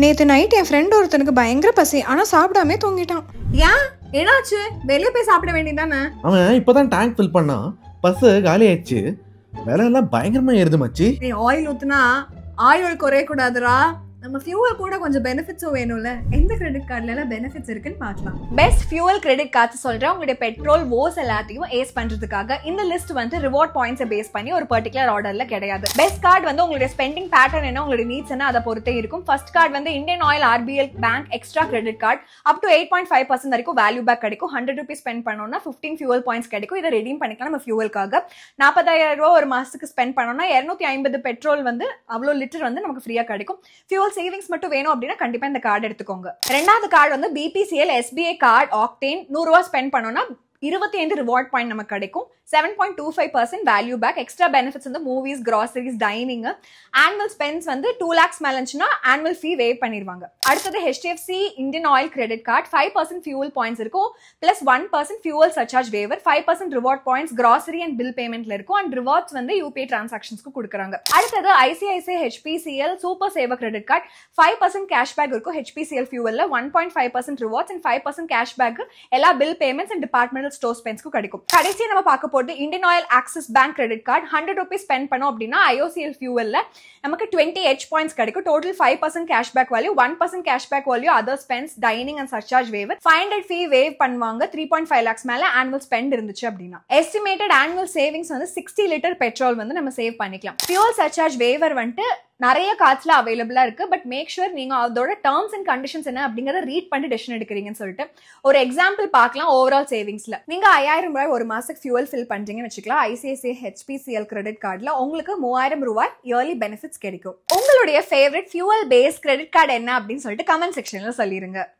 நேத்து நைட் என் ஃப்ரெண்ட் ஒருத்தனுக்கு பயங்கர பசி ஆனா சாப்பிடாம தூங்கிட்டான். ஏன் என்னாச்சு? வெளியே போய் சாப்பிட வேண்டியதானே? அவன் இப்பதான் டேங்க் ஃபில் பண்ணான், பஸ் காலி ஆயிடுச்சு. விலை எல்லாம் பயங்கரமா ஏறுது மச்சி. ஆயில் ஊத்துனா ஆயில் குறைய கூடாதுரா. நம்ம ஃபியூவல் கூட கொஞ்சம் பெனிஃபிட்ஸும் வேணும்ல. எந்த கிரெடிட் கார்டுல எல்லாம் பெனிஃபிட்ஸ் இருக்குன்னு பார்க்கலாம். பெஸ்ட் ஃபியூவல் கிரெடிட் கார்டு சொல்றேன். உங்களுடைய பெட்ரோல் ஓஸ் எல்லாத்தையும் ஏஸ் பண்றதுக்காக இந்த லிஸ்ட் வந்து ரிவார்ட் பாயிண்ட்ஸை பேஸ் பண்ணி ஒரு பர்டிகுலர் ஆர்டர்ல கிடையாது. பெஸ்ட் கார்டு வந்து உங்களுடைய ஸ்பெண்டிங் பேட்டர்ன் என்ன, உங்களுடைய நீட்ஸ் என்ன, அதை பொறுத்தே இருக்கும். ஃபர்ஸ்ட் கார்டு வந்து Indian oil RBL bank extra credit card. Up to 8.5% வரைக்கும் வேல்யூ பேக் கிடைக்கும். 100 rupees ஸ்பெண்ட் பண்ணோம்னா 15 ஃபியூவல் பாயிண்ட்ஸ் கிடைக்கும். இதை ரெடீம் பண்ணிக்கலாம் நம்ம ஃபியூவலுக்காக. 40,000 ரூபாய் ஒரு மாசத்துக்கு ஸ்பெண்ட் பண்ணோம்னா 250 பெட்ரோல் வந்து அவ்வளோ லிட்டர் வந்து நமக்கு ஃப்ரீயா கிடைக்கும். ஃபியூவல் சேவிங்ஸ் மட்டும் வேணும் அப்படின்னா கண்டிப்பா இந்த கார்டு எடுத்துக்கோங்க. ரெண்டாவது கார்டு வந்து BPCL SBI கார்டு ஆக்டேன். 100 ரூபாய் ஸ்பெண்ட் பண்ணோம்னா 25 ரிவார்ட் பாயிண்ட் நமக்கு கிடைக்கும். 7.25% வேல்யூ பேக். எக்ஸ்ட்ரா பெனிஃபிட்ஸ் வந்து movies, groceries, dining. Annual spends வந்து 2 lakhs மேல இருந்துச்சுன்னா ஆனுவல் ஃபீ வேவ் பண்ணிடுவாங்க. அடுத்தது HDFC Indian Oil credit card. 5% fuel points இருக்கும், plus 1% fuel surcharge waiver. 5% reward points grocery and bill பேமெண்ட்ல இருக்கும். அண்ட் ரிவார்ட்ஸ் வந்து UPI டிரான்சாக்ஷன்ஸ்க்கு கொடுக்குறாங்க. அடுத்தது ICICI HPCL super saver credit card. 5% cashback இருக்கும் HPCL ஃபியூவல்ல. 1.5% ரிவார்ட்ஸ் அண்ட் 5% கேஷ்பேக் எல்லா bill payments and departmental store ஸ்பெண்ட்ஸ்க்கு கிடைக்கும். கடைசியா நம்ம பார்க்க போறது Indian Oil Axis Bank credit card. 100 rupees spend பண்ணோம் அப்படின்னா IOCL ஃபியூவல்ல நமக்கு 20 H பாயிண்ட்ஸ் கிடைக்கும். Total 5% cashback value, 1% cashback value other spends, dining and surcharge waiver. 500 fee wave பண்ணுவாங்க. 3.5 lakhs மேல ஆனுவல் ஸ்பெண்ட் இருந்துச்சு அப்படின்னா. எஸ்டிமேட்டட் ஆனுவல் சேவிங்ஸ் வந்து 60 லிட்டர் பெட்ரோல் வந்து நம்ம சேவ் பண்ணிக்கலாம். ஃபியூவல் சர்சார்ஜ் வேவர் வந்துட்டு நிறைய கார்ட்ஸ்ல அவைலபிளா இருக்கு. பட் மேக் ஷூர் நீங்க அதோட டேர்ம்ஸ் அண்ட் கண்டிஷன்ஸ் என்ன அப்படிங்கறத ரீட் பண்ணி டெசிஷன் எடுக்கிறீங்கன்னு சொல்லிட்டு ஒரு எக்ஸாம்பிள் பார்க்கலாம். ஓவரால் சேவிங்ஸ்ல நீங்க 5000 ரூபாய் ஒரு மாசத்துக்கு ஃபியூவல் ஃபில் பண்றீங்கன்னு வச்சுக்கலாம். ICICI HPCL கிரெடிட் கார்டுல உங்களுக்கு 3000 ரூபாய் இயர்லி பெனிஃபிட்ஸ் கிடைக்கும். உங்களுடைய favourite fuel base credit card என்ன அப்படின்னு சொல்லிட்டு கமெண்ட் செக்ஷன்ல சொல்லிருங்க.